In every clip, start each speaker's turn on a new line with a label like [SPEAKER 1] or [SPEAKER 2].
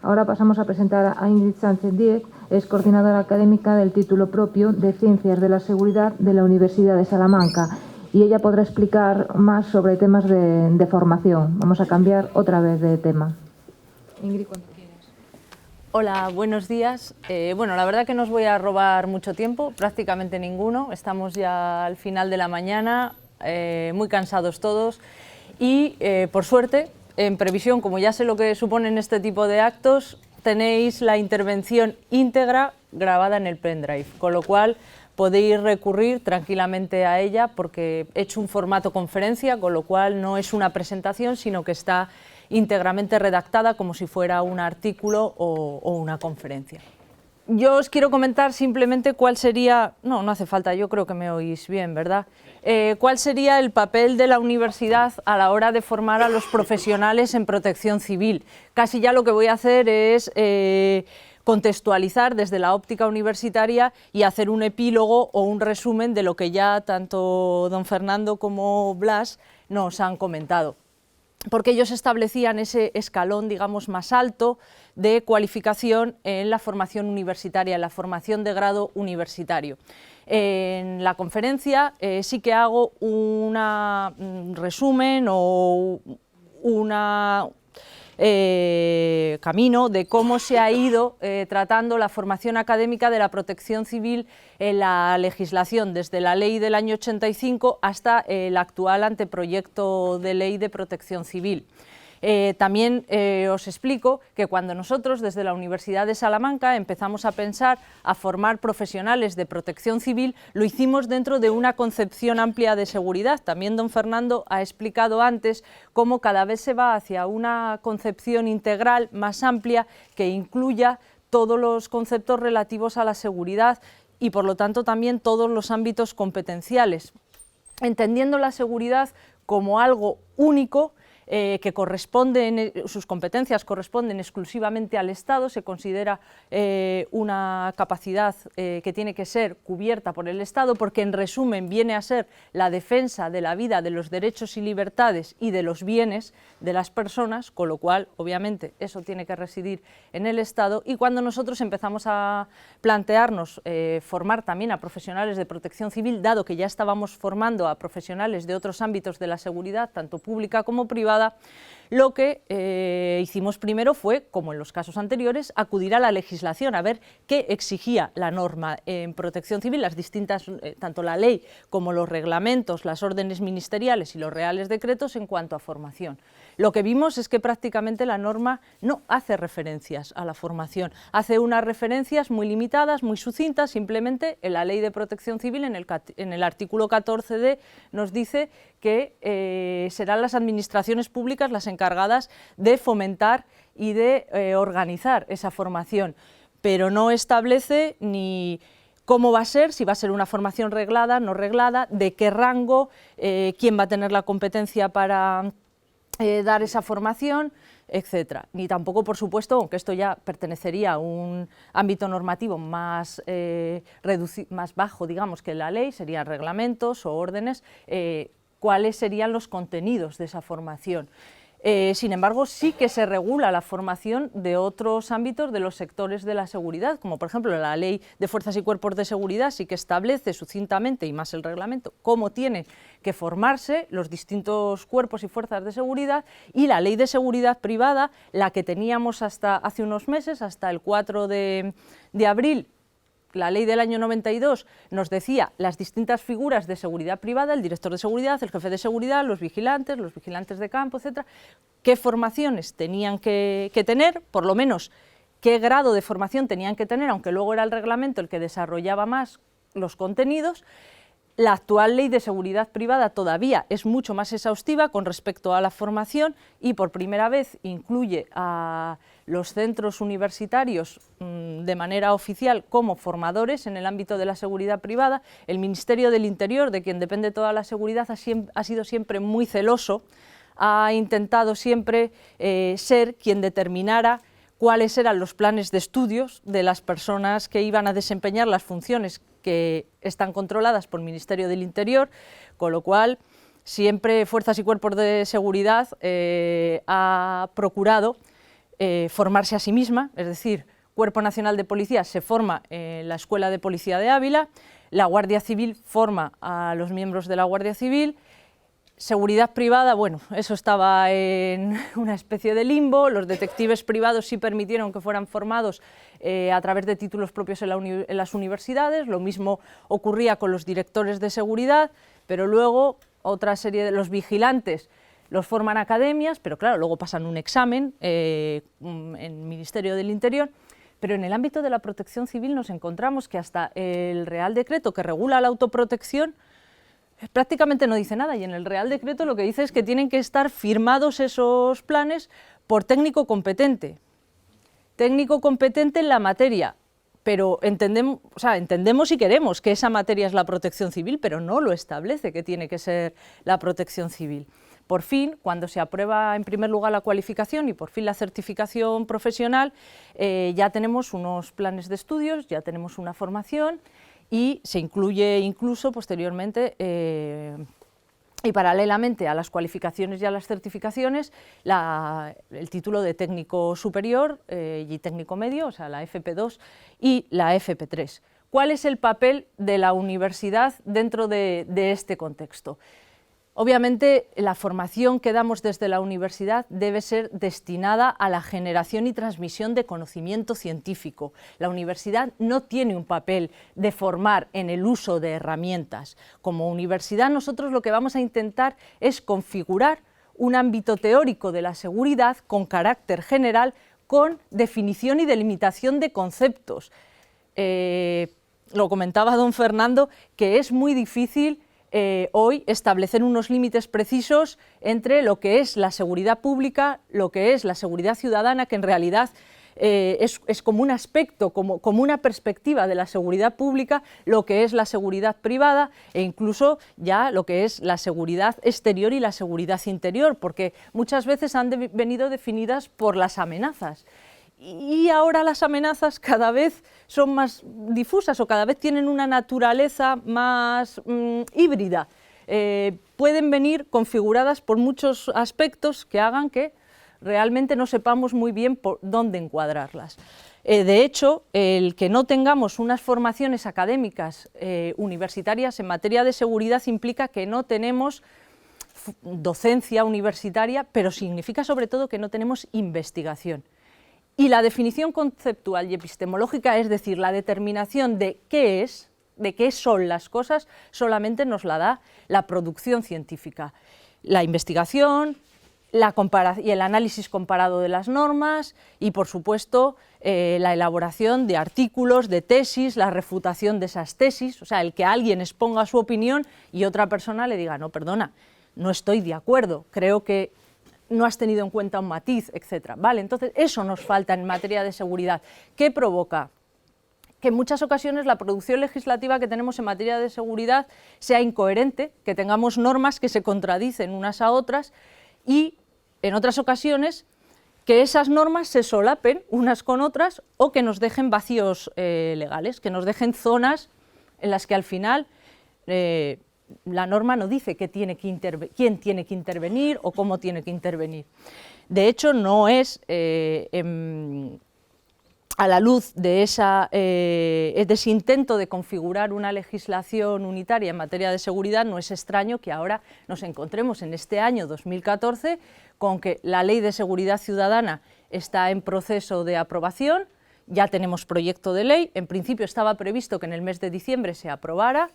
[SPEAKER 1] Ahora pasamos a presentar a Ingrid Sánchez Díez, es coordinadora académica del título propio de Ciencias de la Seguridad de la Universidad de Salamanca, y ella podrá explicar más sobre temas de formación. Vamos a cambiar otra vez de tema. Ingrid, cuando quieras.
[SPEAKER 2] Hola, buenos días. Bueno, la verdad que no os voy a robar mucho tiempo, prácticamente ninguno. Estamos ya al final de la mañana, muy cansados todos y, por suerte, en previsión, como ya sé lo que suponen este tipo de actos, tenéis la intervención íntegra grabada en el pendrive, con lo cual podéis recurrir tranquilamente a ella porque he hecho un formato conferencia, con lo cual no es una presentación, sino que está íntegramente redactada como si fuera un artículo o una conferencia. Yo os quiero comentar simplemente cuál sería, no hace falta, yo creo que me oís bien, ¿verdad? Cuál sería el papel de la universidad a la hora de formar a los profesionales en protección civil. Casi ya lo que voy a hacer es contextualizar desde la óptica universitaria y hacer un epílogo o un resumen de lo que ya tanto don Fernando como Blas nos han comentado, porque ellos establecían ese escalón, digamos, más alto de cualificación en la formación universitaria, en la formación de grado universitario. En la conferencia sí que hago un resumen o una camino de cómo se ha ido tratando la formación académica de la protección civil en la legislación, desde la ley del año 85 hasta el actual anteproyecto de ley de protección civil. También os explico que cuando nosotros desde la Universidad de Salamanca empezamos a pensar a formar profesionales de protección civil, lo hicimos dentro de una concepción amplia de seguridad. También don Fernando ha explicado antes cómo cada vez se va hacia una concepción integral más amplia que incluya todos los conceptos relativos a la seguridad y por lo tanto también todos los ámbitos competenciales, entendiendo la seguridad como algo único que sus competencias corresponden exclusivamente al Estado, se considera una capacidad que tiene que ser cubierta por el Estado, porque en resumen viene a ser la defensa de la vida, de los derechos y libertades y de los bienes de las personas, con lo cual obviamente eso tiene que residir en el Estado. Y cuando nosotros empezamos a plantearnos formar también a profesionales de protección civil, dado que ya estábamos formando a profesionales de otros ámbitos de la seguridad, tanto pública como privada, lo que hicimos primero fue, como en los casos anteriores, acudir a la legislación, a ver qué exigía la norma en protección civil, las distintas, tanto la ley como los reglamentos, las órdenes ministeriales y los reales decretos en cuanto a formación. Lo que vimos es que prácticamente la norma no hace referencias a la formación, hace unas referencias muy limitadas, muy sucintas. Simplemente en la Ley de Protección Civil, en el artículo 14d, nos dice que serán las administraciones públicas las encargadas de fomentar y de organizar esa formación, pero no establece ni cómo va a ser, si va a ser una formación reglada, no reglada, de qué rango, quién va a tener la competencia para dar esa formación, etcétera. Ni tampoco, por supuesto, aunque esto ya pertenecería a un ámbito normativo más bajo, digamos, que la ley, serían reglamentos o órdenes, cuáles serían los contenidos de esa formación. Sin embargo, sí que se regula la formación de otros ámbitos de los sectores de la seguridad, como por ejemplo la Ley de Fuerzas y Cuerpos de Seguridad sí que establece sucintamente, y más el reglamento, cómo tienen que formarse los distintos cuerpos y fuerzas de seguridad, y la Ley de Seguridad Privada, la que teníamos hasta hace unos meses, hasta el 4 de abril, la ley del año 92 nos decía las distintas figuras de seguridad privada, el director de seguridad, el jefe de seguridad, los vigilantes de campo, etcétera, qué formaciones tenían que tener, por lo menos qué grado de formación tenían que tener, aunque luego era el reglamento el que desarrollaba más los contenidos. La actual ley de seguridad privada todavía es mucho más exhaustiva con respecto a la formación y por primera vez incluye a los centros universitarios de manera oficial como formadores en el ámbito de la seguridad privada. El Ministerio del Interior, de quien depende toda la seguridad, ha sido siempre muy celoso, ha intentado siempre ser quien determinara cuáles eran los planes de estudios de las personas que iban a desempeñar las funciones que están controladas por el Ministerio del Interior, con lo cual siempre Fuerzas y Cuerpos de Seguridad ha procurado formarse a sí misma, es decir, Cuerpo Nacional de Policía se forma en la Escuela de Policía de Ávila, la Guardia Civil forma a los miembros de la Guardia Civil, seguridad privada, bueno, eso estaba en una especie de limbo, los detectives privados sí permitieron que fueran formados a través de títulos propios en las universidades, lo mismo ocurría con los directores de seguridad, pero luego otra serie de los vigilantes los forman academias, pero claro, luego pasan un examen en el Ministerio del Interior. Pero en el ámbito de la protección civil nos encontramos que hasta el Real Decreto que regula la autoprotección prácticamente no dice nada, y en el Real Decreto lo que dice es que tienen que estar firmados esos planes por técnico competente en la materia, pero entendemos y queremos que esa materia es la protección civil, pero no lo establece que tiene que ser la protección civil. Por fin, cuando se aprueba en primer lugar la cualificación y por fin la certificación profesional, ya tenemos unos planes de estudios, ya tenemos una formación y se incluye incluso posteriormente y paralelamente a las cualificaciones y a las certificaciones el título de técnico superior y técnico medio, o sea, la FP2 y la FP3. ¿Cuál es el papel de la universidad dentro de este contexto? Obviamente, la formación que damos desde la universidad debe ser destinada a la generación y transmisión de conocimiento científico. La universidad no tiene un papel de formar en el uso de herramientas. Como universidad, nosotros lo que vamos a intentar es configurar un ámbito teórico de la seguridad con carácter general, con definición y delimitación de conceptos. Lo comentaba don Fernando, que es muy difícil hoy establecer unos límites precisos entre lo que es la seguridad pública, lo que es la seguridad ciudadana, que en realidad es como un aspecto, como una perspectiva de la seguridad pública, lo que es la seguridad privada e incluso ya lo que es la seguridad exterior y la seguridad interior, porque muchas veces han venido definidas por las amenazas. Y ahora las amenazas cada vez son más difusas o cada vez tienen una naturaleza más híbrida. Pueden venir configuradas por muchos aspectos que hagan que realmente no sepamos muy bien por dónde encuadrarlas. De hecho, el que no tengamos unas formaciones académicas universitarias en materia de seguridad implica que no tenemos docencia universitaria, pero significa sobre todo que no tenemos investigación. Y la definición conceptual y epistemológica, es decir, la determinación de qué son las cosas, solamente nos la da la producción científica. La investigación y el análisis comparado de las normas y, por supuesto, la elaboración de artículos, de tesis, la refutación de esas tesis, o sea, el que alguien exponga su opinión y otra persona le diga, no, perdona, no estoy de acuerdo, creo que no has tenido en cuenta un matiz, etc. ¿Vale? Entonces, eso nos falta en materia de seguridad. ¿Qué provoca? Que en muchas ocasiones la producción legislativa que tenemos en materia de seguridad sea incoherente, que tengamos normas que se contradicen unas a otras y, en otras ocasiones, que esas normas se solapen unas con otras o que nos dejen vacíos legales, que nos dejen zonas en las que al final la norma no dice quién tiene que intervenir o cómo tiene que intervenir. De hecho, no es, a la luz de ese intento de configurar una legislación unitaria en materia de seguridad, no es extraño que ahora nos encontremos en este año 2014 con que la Ley de Seguridad Ciudadana está en proceso de aprobación, ya tenemos proyecto de ley, en principio estaba previsto que en el mes de diciembre se aprobara.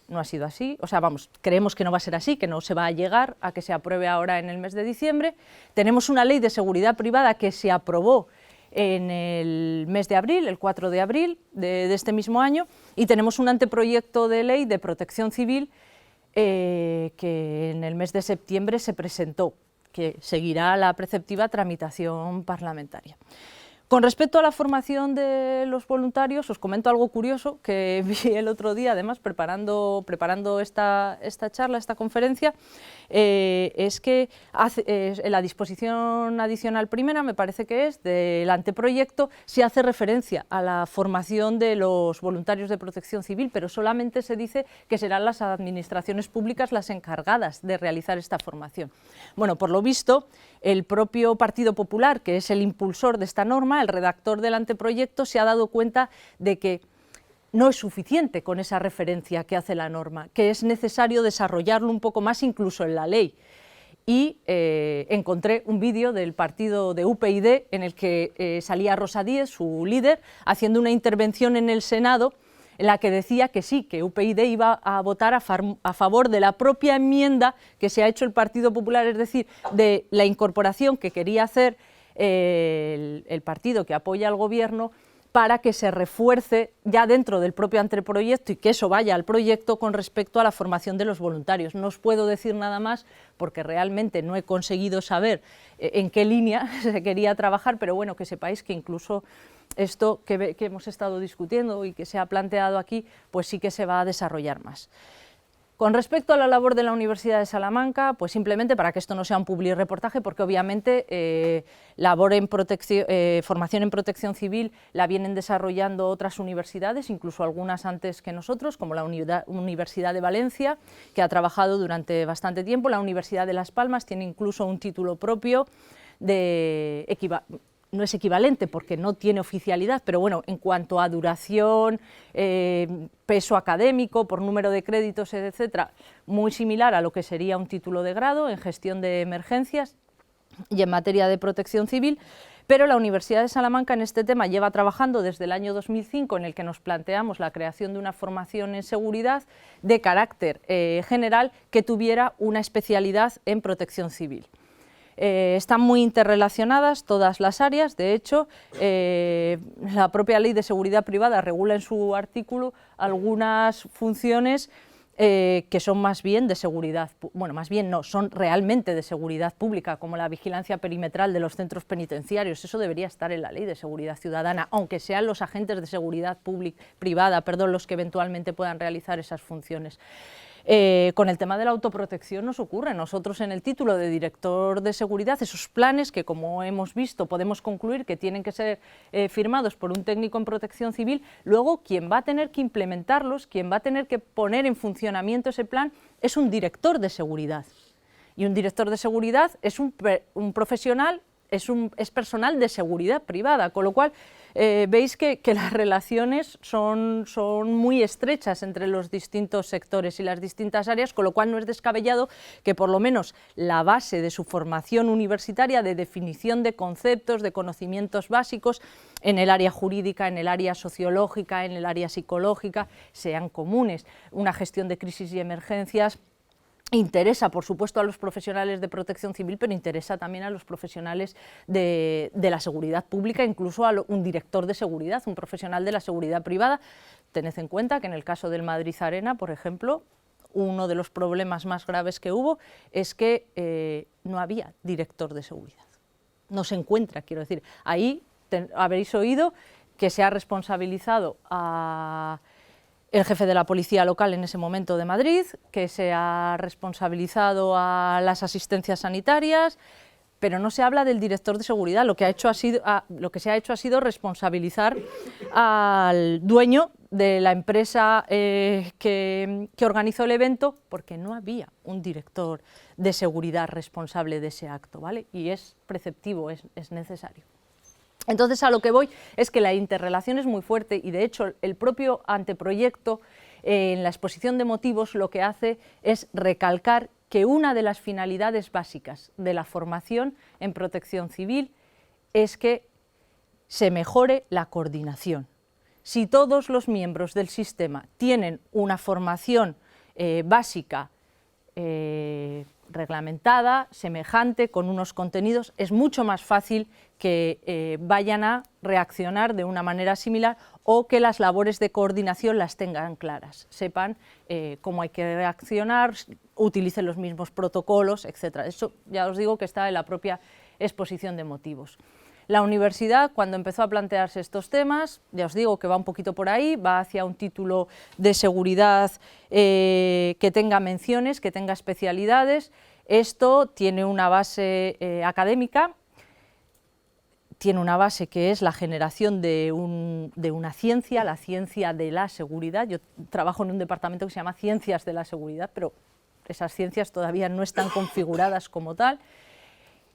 [SPEAKER 2] No ha sido así, o sea, creemos que no va a ser así, que no se va a llegar a que se apruebe ahora en el mes de diciembre. Tenemos una ley de seguridad privada que se aprobó en el mes de abril, el 4 de abril de este mismo año, y tenemos un anteproyecto de ley de protección civil que en el mes de septiembre se presentó, que seguirá la preceptiva tramitación parlamentaria. Con respecto a la formación de los voluntarios, os comento algo curioso que vi el otro día, además, preparando esta charla, esta conferencia, es que en la disposición adicional primera, me parece que es, del anteproyecto, se hace referencia a la formación de los voluntarios de protección civil, pero solamente se dice que serán las administraciones públicas las encargadas de realizar esta formación. Bueno, por lo visto, el propio Partido Popular, que es el impulsor de esta norma, el redactor del anteproyecto, se ha dado cuenta de que no es suficiente con esa referencia que hace la norma, que es necesario desarrollarlo un poco más incluso en la ley. Y encontré un vídeo del partido de UPyD en el que salía Rosa Díez, su líder, haciendo una intervención en el Senado en la que decía que sí, que UPyD iba a votar a favor de la propia enmienda que se ha hecho el Partido Popular, es decir, de la incorporación que quería hacer el partido que apoya al Gobierno para que se refuerce ya dentro del propio anteproyecto y que eso vaya al proyecto con respecto a la formación de los voluntarios. No os puedo decir nada más porque realmente no he conseguido saber en qué línea se quería trabajar, pero bueno, que sepáis que incluso esto que hemos estado discutiendo y que se ha planteado aquí, pues sí que se va a desarrollar más. Con respecto a la labor de la Universidad de Salamanca, pues simplemente para que esto no sea un publireportaje, porque obviamente formación en protección civil la vienen desarrollando otras universidades, incluso algunas antes que nosotros, como la Universidad de Valencia, que ha trabajado durante bastante tiempo. La Universidad de Las Palmas tiene incluso un título propio no es equivalente porque no tiene oficialidad, pero bueno, en cuanto a duración, peso académico, por número de créditos, etcétera, muy similar a lo que sería un título de grado en gestión de emergencias y en materia de protección civil, pero la Universidad de Salamanca en este tema lleva trabajando desde el año 2005, en el que nos planteamos la creación de una formación en seguridad de carácter general que tuviera una especialidad en protección civil. Están muy interrelacionadas todas las áreas, de hecho, la propia Ley de Seguridad Privada regula en su artículo algunas funciones que son más bien de seguridad, bueno, más bien no, son realmente de seguridad pública, como la vigilancia perimetral de los centros penitenciarios. Eso debería estar en la Ley de Seguridad Ciudadana, aunque sean los agentes de seguridad privada, los que eventualmente puedan realizar esas funciones. Con el tema de la autoprotección nos ocurre. Nosotros en el título de director de seguridad, esos planes que, como hemos visto, podemos concluir que tienen que ser firmados por un técnico en protección civil, luego quien va a tener que implementarlos, quien va a tener que poner en funcionamiento ese plan es un director de seguridad. Y un director de seguridad es un profesional, es personal de seguridad privada, con lo cual veis que las relaciones son muy estrechas entre los distintos sectores y las distintas áreas, con lo cual no es descabellado que por lo menos la base de su formación universitaria de definición de conceptos, de conocimientos básicos en el área jurídica, en el área sociológica, en el área psicológica, sean comunes. Una gestión de crisis y emergencias interesa, por supuesto, a los profesionales de protección civil, pero interesa también a los profesionales de la seguridad pública, incluso a un director de seguridad, un profesional de la seguridad privada. Tened en cuenta que en el caso del Madrid Arena, por ejemplo, uno de los problemas más graves que hubo es que no había director de seguridad. No se encuentra, quiero decir. Ahí habréis oído que se ha responsabilizado a el jefe de la policía local en ese momento de Madrid, que se ha responsabilizado a las asistencias sanitarias, pero no se habla del director de seguridad. Lo que se ha hecho ha sido responsabilizar al dueño de la empresa que organizó el evento, porque no había un director de seguridad responsable de ese acto, ¿vale? Y es preceptivo, es necesario. Entonces, a lo que voy es que la interrelación es muy fuerte y, de hecho, el propio anteproyecto, en la exposición de motivos, lo que hace es recalcar que una de las finalidades básicas de la formación en protección civil es que se mejore la coordinación. Si todos los miembros del sistema tienen una formación básica, reglamentada, semejante, con unos contenidos, es mucho más fácil que vayan a reaccionar de una manera similar o que las labores de coordinación las tengan claras, sepan cómo hay que reaccionar, utilicen los mismos protocolos, etc. Eso ya os digo que está en la propia exposición de motivos. La universidad, cuando empezó a plantearse estos temas, ya os digo que va un poquito por ahí, va hacia un título de seguridad que tenga menciones, que tenga especialidades. Esto tiene una base académica, tiene una base que es la generación de una ciencia, la ciencia de la seguridad. Yo trabajo en un departamento que se llama Ciencias de la Seguridad, pero esas ciencias todavía no están configuradas como tal.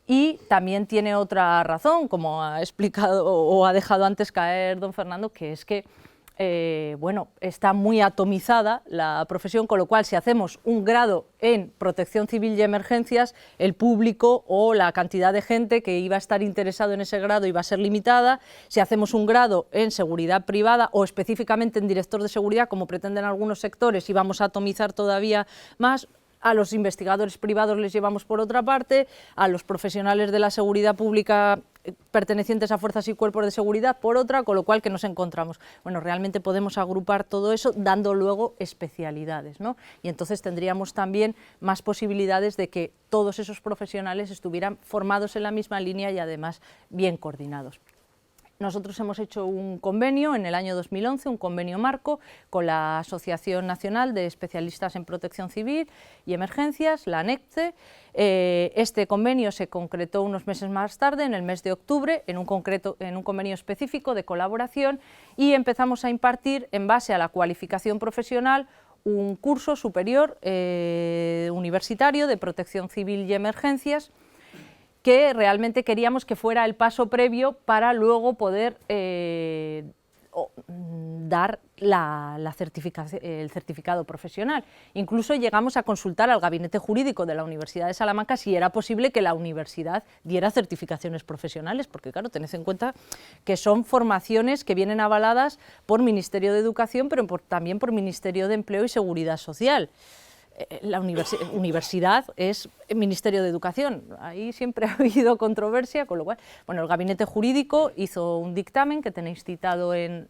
[SPEAKER 2] Y también tiene otra razón, como ha explicado o ha dejado antes caer don Fernando, que es que bueno, está muy atomizada la profesión, con lo cual si hacemos un grado en protección civil y emergencias, el público o la cantidad de gente que iba a estar interesado en ese grado iba a ser limitada. Si hacemos un grado en seguridad privada o específicamente en director de seguridad, como pretenden algunos sectores, íbamos a atomizar todavía más. A los investigadores privados les llevamos por otra parte, a los profesionales de la seguridad pública pertenecientes a fuerzas y cuerpos de seguridad por otra, con lo cual ¿qué nos encontramos? Bueno, realmente podemos agrupar todo eso dando luego especialidades, ¿no? Y entonces tendríamos también más posibilidades de que todos esos profesionales estuvieran formados en la misma línea y además bien coordinados. Nosotros hemos hecho un convenio en el año 2011, un convenio marco con la Asociación Nacional de Especialistas en Protección Civil y Emergencias, la ANECCE. Este convenio se concretó unos meses más tarde, en el mes de octubre, en un convenio específico de colaboración, y empezamos a impartir, en base a la cualificación profesional, un curso superior universitario de Protección Civil y Emergencias, que realmente queríamos que fuera el paso previo para luego poder dar el certificado profesional. Incluso llegamos a consultar al gabinete jurídico de la Universidad de Salamanca si era posible que la universidad diera certificaciones profesionales, porque claro, tened en cuenta que son formaciones que vienen avaladas por Ministerio de Educación, pero también por Ministerio de Empleo y Seguridad Social. La universidad es el Ministerio de Educación, ahí siempre ha habido controversia, con lo cual, bueno, el gabinete jurídico hizo un dictamen que tenéis citado en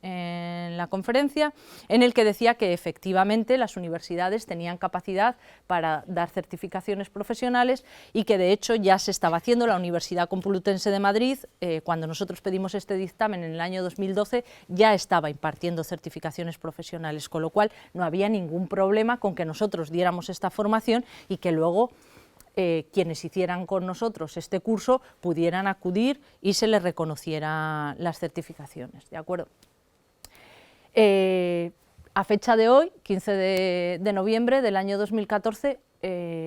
[SPEAKER 2] la conferencia, en el que decía que efectivamente las universidades tenían capacidad para dar certificaciones profesionales y que de hecho ya se estaba haciendo. La Universidad Complutense de Madrid, cuando nosotros pedimos este dictamen en el año 2012, ya estaba impartiendo certificaciones profesionales, con lo cual no había ningún problema con que nosotros diéramos esta formación y que luego quienes hicieran con nosotros este curso pudieran acudir y se les reconocieran las certificaciones, ¿de acuerdo? A fecha de hoy, 15 de noviembre del año 2014,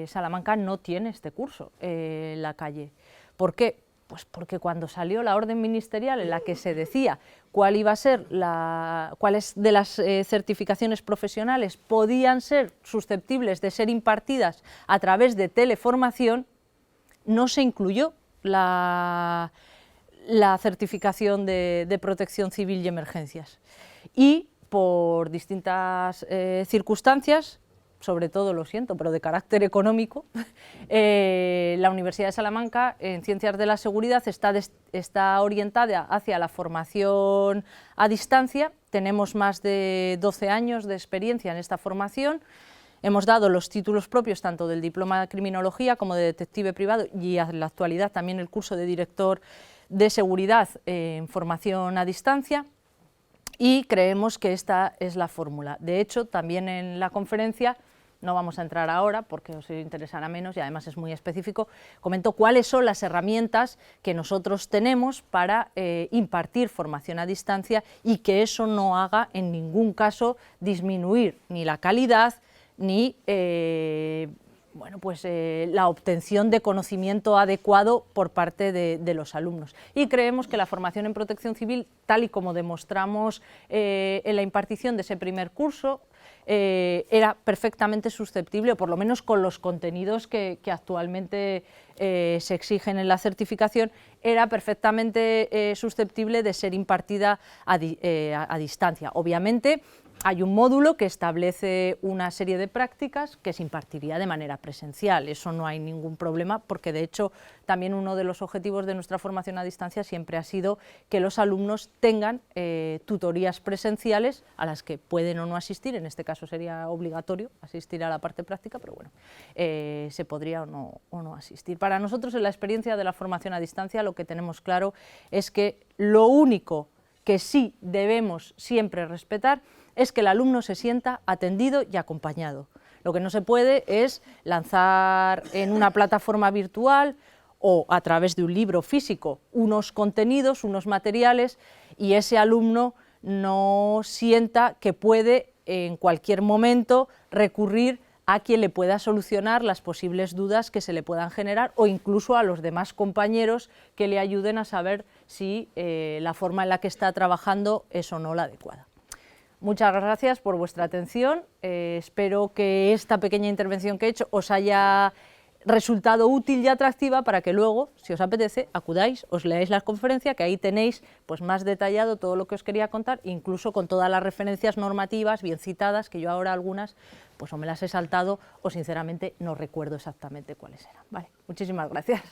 [SPEAKER 2] Salamanca no tiene este curso en la calle. ¿Por qué? Pues porque cuando salió la orden ministerial en la que se decía cuál iba a ser cuáles de las certificaciones profesionales podían ser susceptibles de ser impartidas a través de teleformación, no se incluyó la certificación de protección civil y emergencias. Y por distintas circunstancias, sobre todo, lo siento, pero de carácter económico, la Universidad de Salamanca en Ciencias de la Seguridad está orientada hacia la formación a distancia. Tenemos más de 12 años de experiencia en esta formación. Hemos dado los títulos propios tanto del diploma de criminología como de detective privado y en la actualidad también el curso de director de seguridad en formación a distancia. Y creemos que esta es la fórmula. De hecho, también en la conferencia, no vamos a entrar ahora porque os interesará menos y además es muy específico, comento cuáles son las herramientas que nosotros tenemos para impartir formación a distancia y que eso no haga en ningún caso disminuir ni la calidad ni bueno, pues, la obtención de conocimiento adecuado por parte de los alumnos. Y creemos que la formación en protección civil, tal y como demostramos en la impartición de ese primer curso, era perfectamente susceptible, o por lo menos con los contenidos que actualmente se exigen en la certificación, era perfectamente susceptible de ser impartida a distancia. Obviamente, hay un módulo que establece una serie de prácticas que se impartiría de manera presencial. Eso no hay ningún problema, porque de hecho también uno de los objetivos de nuestra formación a distancia siempre ha sido que los alumnos tengan tutorías presenciales a las que pueden o no asistir. En este caso sería obligatorio asistir a la parte práctica, pero bueno, se podría o no asistir. Para nosotros, en la experiencia de la formación a distancia, lo que tenemos claro es que lo único que sí debemos siempre respetar es que el alumno se sienta atendido y acompañado. Lo que no se puede es lanzar en una plataforma virtual o a través de un libro físico unos contenidos, unos materiales, y ese alumno no sienta que puede en cualquier momento recurrir a quien le pueda solucionar las posibles dudas que se le puedan generar, o incluso a los demás compañeros que le ayuden a saber si la forma en la que está trabajando es o no la adecuada. Muchas gracias por vuestra atención. Espero que esta pequeña intervención que he hecho os haya resultado útil y atractiva para que luego, si os apetece, acudáis, os leáis la conferencia, que ahí tenéis pues más detallado todo lo que os quería contar, incluso con todas las referencias normativas bien citadas, que yo ahora algunas pues o me las he saltado o sinceramente no recuerdo exactamente cuáles eran. Vale, muchísimas gracias.